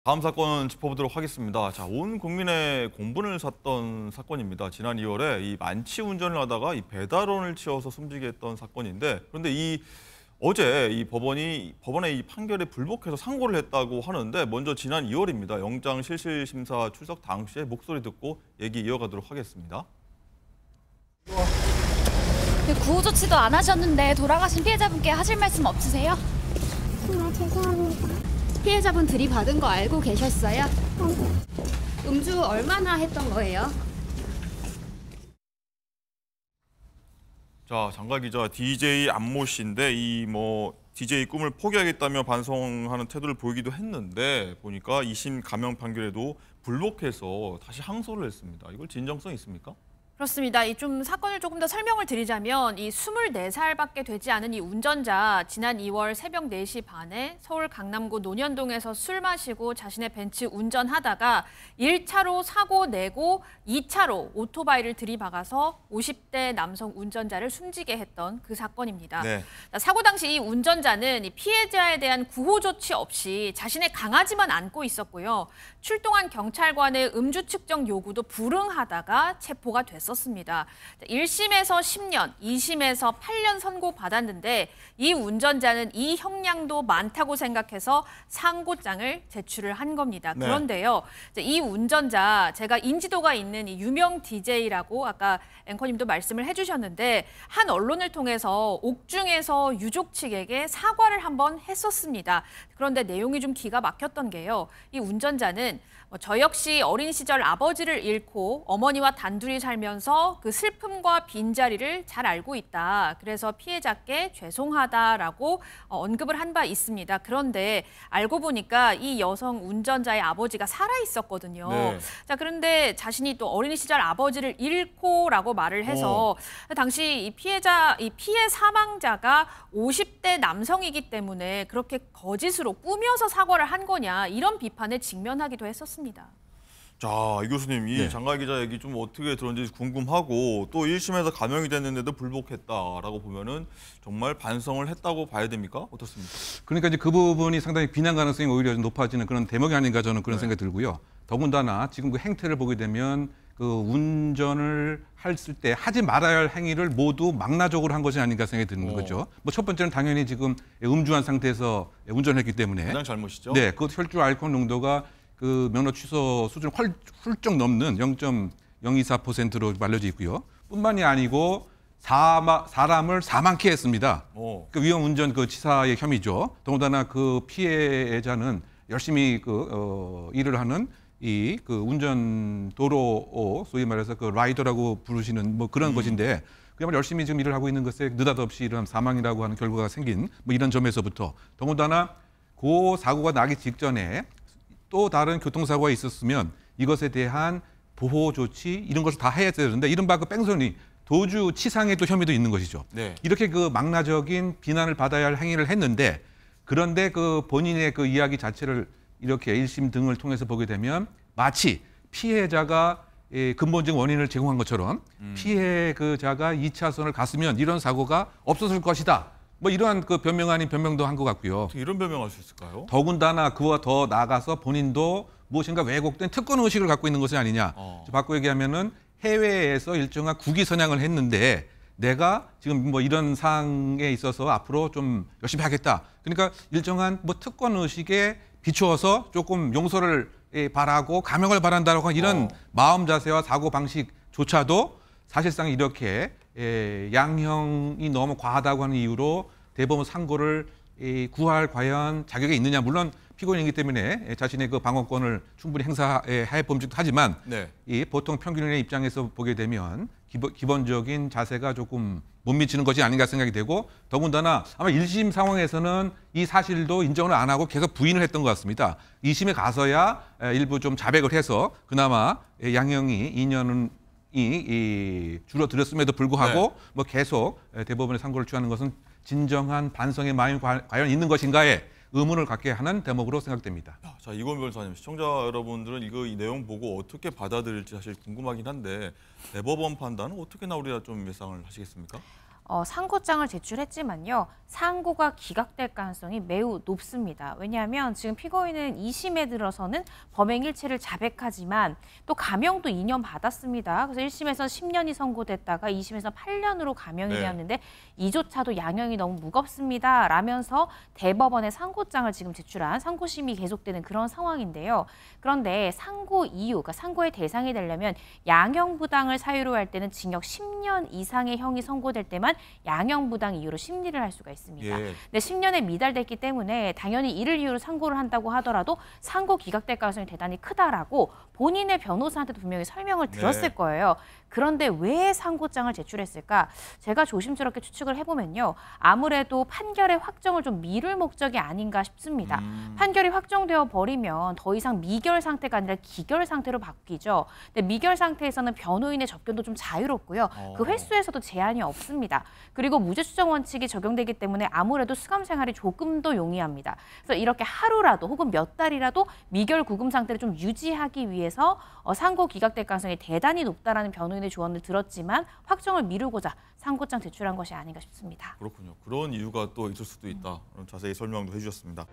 다음 사건은 짚어보도록 하겠습니다. 자, 온 국민의 공분을 샀던 사건입니다. 지난 2월에 이 만취 운전을 하다가 이 배달원을 치어서 숨지게 했던 사건인데, 그런데 어제 이 법원의 이 판결에 불복해서 상고를 했다고 하는데, 먼저 지난 2월입니다. 영장 실질 심사 출석 당시의 목소리 듣고 얘기 이어가도록 하겠습니다. 구호 조치도 안 하셨는데 돌아가신 피해자분께 하실 말씀 없으세요? 정말 죄송합니다. 피해자분 들이받은 거 알고 계셨어요? 네. 음주 얼마나 했던 거예요? 자, 장가 기자 DJ 안모 씨인데 DJ 꿈을 포기하겠다며 반성하는 태도를 보이기도 했는데, 보니까 2심 감형 판결에도 불복해서 다시 항소를 했습니다. 이걸 진정성 있습니까? 그렇습니다. 좀 사건을 조금 더 설명을 드리자면 이 24살밖에 되지 않은 이 운전자 지난 2월 새벽 4시 반에 서울 강남구 논현동에서 술 마시고 자신의 벤츠 운전하다가 1차로 사고 내고 2차로 오토바이를 들이박아서 50대 남성 운전자를 숨지게 했던 그 사건입니다. 네. 사고 당시 이 운전자는 이 피해자에 대한 구호 조치 없이 자신의 강아지만 안고 있었고요. 출동한 경찰관의 음주 측정 요구도 불응하다가 체포가 됐었습니다. 1심에서 10년, 2심에서 8년 선고받았는데 이 운전자는 이 형량도 많다고 생각해서 상고장을 제출을 한 겁니다. 네. 그런데요, 이 운전자, 제가 인지도가 있는 이 유명 DJ라고 아까 앵커님도 말씀을 해주셨는데 한 언론을 통해서 옥중에서 유족 측에게 사과를 한번 했었습니다. 그런데 내용이 좀 기가 막혔던 게요. 이 운전자는 저 역시 어린 시절 아버지를 잃고 어머니와 단둘이 살면서 그 슬픔과 빈자리를 잘 알고 있다. 그래서 피해자께 죄송하다라고 언급을 한 바 있습니다. 그런데 알고 보니까 이 여성 운전자의 아버지가 살아 있었거든요. 네. 자, 그런데 자신이 또 어린 시절 아버지를 잃고라고 말을 해서 당시 이 피해 사망자가 50대 남성이기 때문에 그렇게 거짓으로 꾸며서 사과를 한 거냐 이런 비판에 직면하기도 했었습니다. 자, 이 교수님, 이 네. 장가 기자 얘기 좀 어떻게 들었는지 궁금하고, 또 1심에서 감형이 됐는데도 불복했다라고 보면은 정말 반성을 했다고 봐야 됩니까? 어떻습니까? 그러니까 이제 그 부분이 상당히 비난 가능성이 오히려 좀 높아지는 그런 대목이 아닌가 저는 그런 네. 생각이 들고요. 더군다나 지금 그 행태를 보게 되면 그 운전을 했을 때 하지 말아야 할 행위를 모두 망라적으로 한 것이 아닌가 생각이 드는 거죠. 첫 번째는 당연히 지금 음주한 상태에서 운전했기 때문에 가장 잘못이죠. 네, 그 혈중 알코올 농도가 그 면허 취소 수준을 훌쩍 넘는 0.024%로 알려져 있고요. 뿐만이 아니고 사람을 사망케 했습니다. 그 위험 운전 그 치사의 혐의죠. 더군다나 그 피해자는 열심히 일을 하는 그 운전 도로 소위 말해서 그 라이더라고 부르시는 뭐 그런 것인데, 그야말로 열심히 지금 일을 하고 있는 것에 느닷없이 이런 사망이라고 하는 결과가 생긴 뭐 이런 점에서부터, 더군다나 그 사고가 나기 직전에 또 다른 교통사고가 있었으면 이것에 대한 보호 조치 이런 것을 다 해야 되는데, 이른바 그 뺑소니 도주 치상의 또 혐의도 있는 것이죠. 네. 이렇게 그 망라적인 비난을 받아야 할 행위를 했는데, 그런데 그 본인의 그 이야기 자체를 이렇게 1심 등을 통해서 보게 되면 마치 피해자가 근본적인 원인을 제공한 것처럼 피해자가 2차선을 갔으면 이런 사고가 없었을 것이다. 뭐 이러한 그 변명 아닌 변명도 한 것 같고요. 어떻게 이런 변명할 수 있을까요? 더군다나 그와 더 나아가서 본인도 무엇인가 왜곡된 특권 의식을 갖고 있는 것이 아니냐. 바꿔 얘기하면은 해외에서 일정한 국위 선양을 했는데 내가 지금 뭐 이런 상황에 있어서 앞으로 좀 열심히 하겠다. 그러니까 일정한 뭐 특권 의식에 비추어서 조금 용서를 바라고 감형을 바란다라고 하는 이런 마음 자세와 사고 방식조차도 사실상 이렇게 양형이 너무 과하다고 하는 이유로 대법원 상고를 구할 과연 자격이 있느냐. 물론 피고인이기 때문에 자신의 그 방어권을 충분히 행사해 범직도 하지만 네. 이 보통 평균인의 입장에서 보게 되면 기본적인 자세가 조금 못 미치는 것이 아닌가 생각이 되고, 더군다나 아마 1심 상황에서는 이 사실도 인정을 안 하고 계속 부인을 했던 것 같습니다. 2심에 가서야 일부 좀 자백을 해서 그나마 양형이 2년은 줄어들었음에도 불구하고 뭐 계속 대법원의 상고를 취하는 것은 진정한 반성의 마음이 과연 있는 것인가에 의문을 갖게 하는 대목으로 생각됩니다. 자, 이건 변호사님, 시청자 여러분들은 이 내용 보고 어떻게 받아들일지 사실 궁금하긴 한데, 대법원 판단은 어떻게 나오리라 좀 예상을 하시겠습니까? 상고장을 제출했지만요. 상고가 기각될 가능성이 매우 높습니다. 왜냐하면 지금 피고인은 2심에 들어서는 범행 일체를 자백하지만 또 감형도 2년 받았습니다. 그래서 1심에서 10년이 선고됐다가 2심에서 8년으로 감형이 네. 되었는데 이조차도 양형이 너무 무겁습니다. 라면서 대법원에 상고장을 지금 제출한 상고심이 계속되는 그런 상황인데요. 그런데 상고 이유, 그러니까 상고의 대상이 되려면 양형부당을 사유로 할 때는 징역 10년 이상의 형이 선고될 때만 양형부당 이유로 심리를 할 수가 있습니다. 예. 근데 10년에 미달됐기 때문에 당연히 이를 이유로 상고를 한다고 하더라도 상고 기각될 가능성이 대단히 크다라고 본인의 변호사한테도 분명히 설명을 들었을 네. 거예요. 그런데 왜 상고장을 제출했을까? 제가 조심스럽게 추측을 해보면요. 아무래도 판결의 확정을 좀 미룰 목적이 아닌가 싶습니다. 판결이 확정되어 버리면 더 이상 미결 상태가 아니라 기결 상태로 바뀌죠. 근데 미결 상태에서는 변호인의 접견도 좀 자유롭고요. 그 횟수에서도 제한이 없습니다. 그리고 무죄 추정 원칙이 적용되기 때문에 아무래도 수감 생활이 조금 더 용이합니다. 그래서 이렇게 하루라도 혹은 몇 달이라도 미결 구금 상태를 좀 유지하기 위해서 상고 기각될 가능성이 대단히 높다라는 변호인의 조언을 들었지만 확정을 미루고자 상고장 제출한 것이 아닌가 싶습니다. 그렇군요. 그런 이유가 또 있을 수도 있다. 자세히 설명도 해주셨습니다.